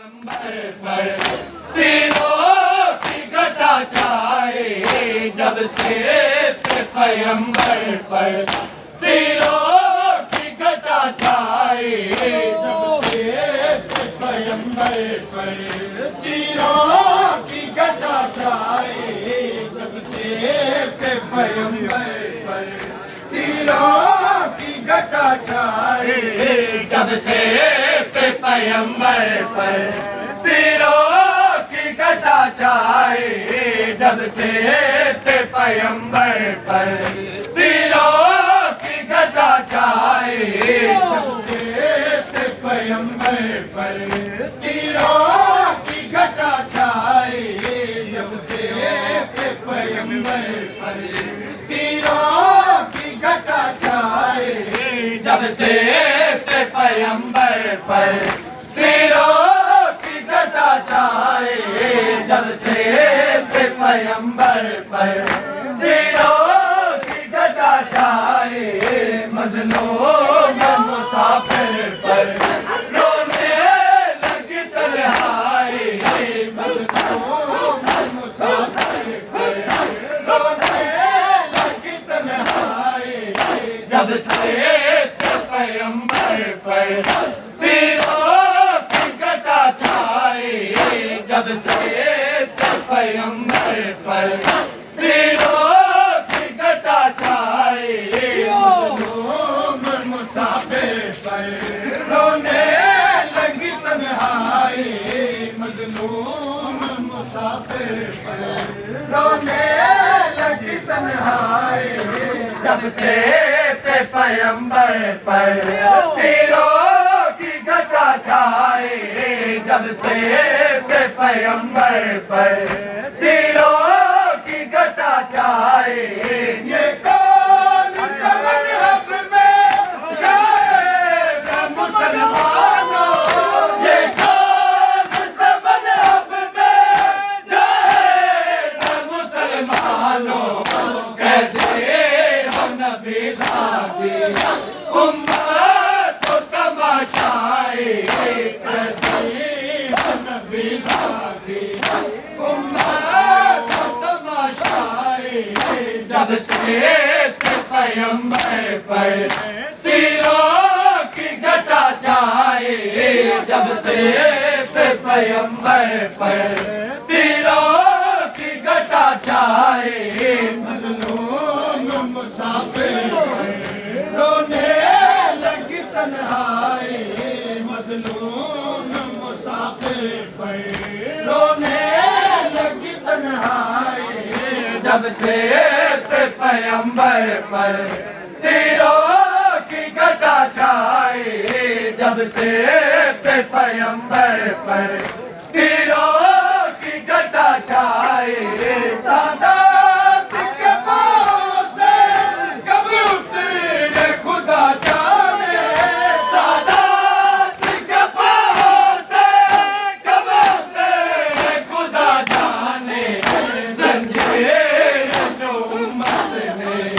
پیغمبر پر تیروں کی گھٹا چھائے جب سے پیغمبر پر تیروں کی گھٹا چھائے جب سے پیغمبر پر تیروں کی گھٹا چھائے جب سے پیغمبر پر تیروں کی گھٹا چھائے جب سے پیغمبر پر تیروں کی گھٹا چھائے جب سے پیغمبر پر تیروں کی گھٹا چھائے جب سے پیغمبر پر تیروں کی گھٹا چھائے جب سے پیغمبر پر تیروں کی گھٹا چھائے جب سے پیغمبر پر تیروں کی گھٹا چھائے جب سے پیغمبر پر تیروں کی گھٹا چھائے مظلوم مسافر پر رونے لگی تنہائی مظلوم مسافر پر رونے لگی تنہائی جب سے پیغمبر پر تیروں کی گھٹا چھائے جب سے پیغمبر پر تیروں کی گھٹا چھائے مظلوم مسافر پر رونے لگی تنہائی مظلوم مسافر پر رونے لگی تنہائی جب سے پیغمبر پر تیروں کی گھٹا چھائے جب سے پیغمبر پر تیروں کی گھٹا چھائے یہ کون سا مذہب میں جائے گا مسلمانوں یہ کون سا مذہب میں جائے گا مسلمانوں کہہ دے ہم نبی زادی امت کو تماشائے نبی زادی امت کو تماشائے جب سے پیغمبر پر تیروں کی گھٹا چھائے جب سے پیغمبر پر تیروں کی گھٹا چھائے مظلوم مسافر رونے لگی تنہائی مظلوم مسافر پر رونے لگی تنہائی جب سے پیغمبر پر تیروں کی گھٹا چھائے جب سے پیغمبر پر تیروں کی گھٹا چھائے سادات کے پاؤں سے کب اترے خدا جانے سادات کے پاؤں سے کب اترے خدا جانے زنجیر جو امت نے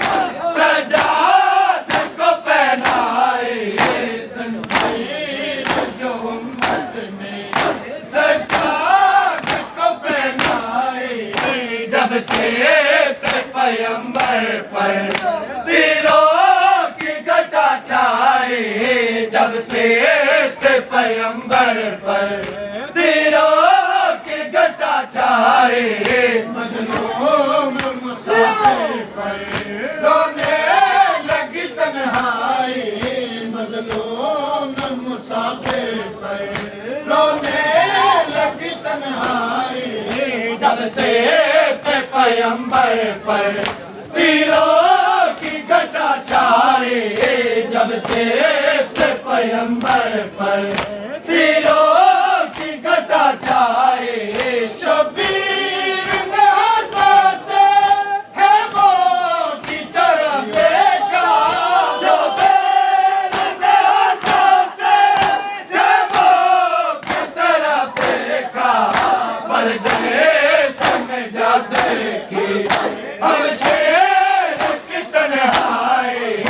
سجاد کو پہنائے زنجیر جو امت نے سجاد کو پہنائے جب سے پیغمبر پر تیروں کی گھٹا چھائے جب سے پیغمبر پر تیروں کی گھٹا چھائے مظلوم مسافر پر رونے لگی تنہائی مظلوم مسافر پر رونے لگی تنہائی جب سے پیغمبر پر تیروں کی گھٹا چھائے جب سے پیغمبر پر تیروں کی گھٹا چھائے شبیر نے ہاتھوں سے ہے وہ کی طرف دیکھا شبیر نے ہاتھوں سے ہے وہ کی طرف دیکھا بڑھ جائے سمجھا دیکھی ہم شیر کی تنہائی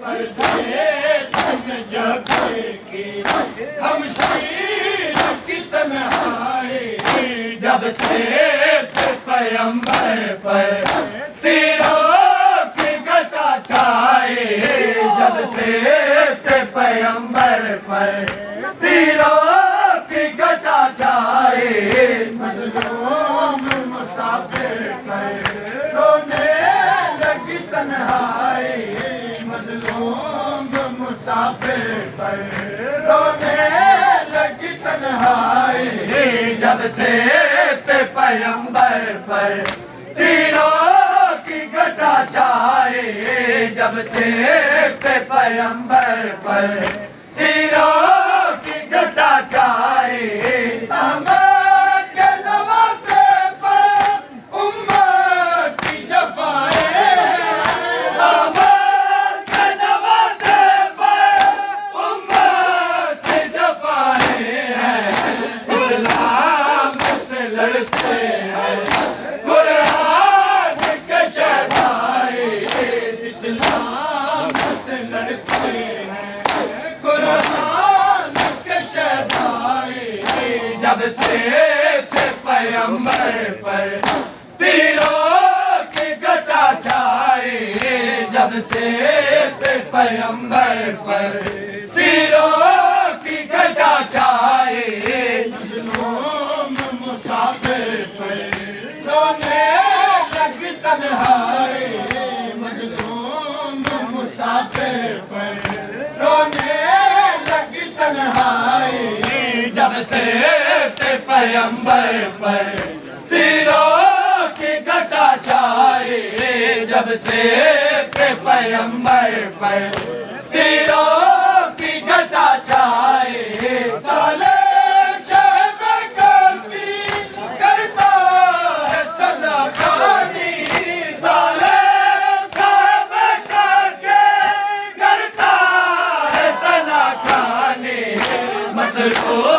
بڑھ جائے سمجھا دیکھی ہم شیر کی تنہائی جب سے پیغمبر پر تیروں کی گھٹا چھائے جب سے پیغمبر پر تیروں کی گھٹا چھائے مظلوم مسافر پر رونے لگی تنہائی مظلوم مسافر پر رونے لگی تنہائی جب سے پیغمبر پر تیروں کی گھٹا چھائے جب سے پیغمبر پر تیروں کی گھٹا چھائے احمد کے نواسے پر امت کی جفائیں احمد کے نواسے پر امت کی جفائیں ہیں اسلام سے لڑتے ہیں قرآن کے شہدائے اسلام سے لڑتے ہیں قرآن کے شہدائے جب سے پیغمبر پر تیروں کی گھٹا چھائے جب سے پیغمبر پر تیروں کی گھٹا چھائے مظلوم مسافر پر رونے لگی تنہائی مظلوم مسافر پر رونے لگی تنہائی جب سے پیغمبر پر تیروں کی گھٹا چھائے جب سے پیغمبر پر تیروں کی گھٹا چھائے تالے شہب کشتی کرتا ہے صدا خوانی تالے شہب کشتی کرتا ہے صدا خوانی مسرور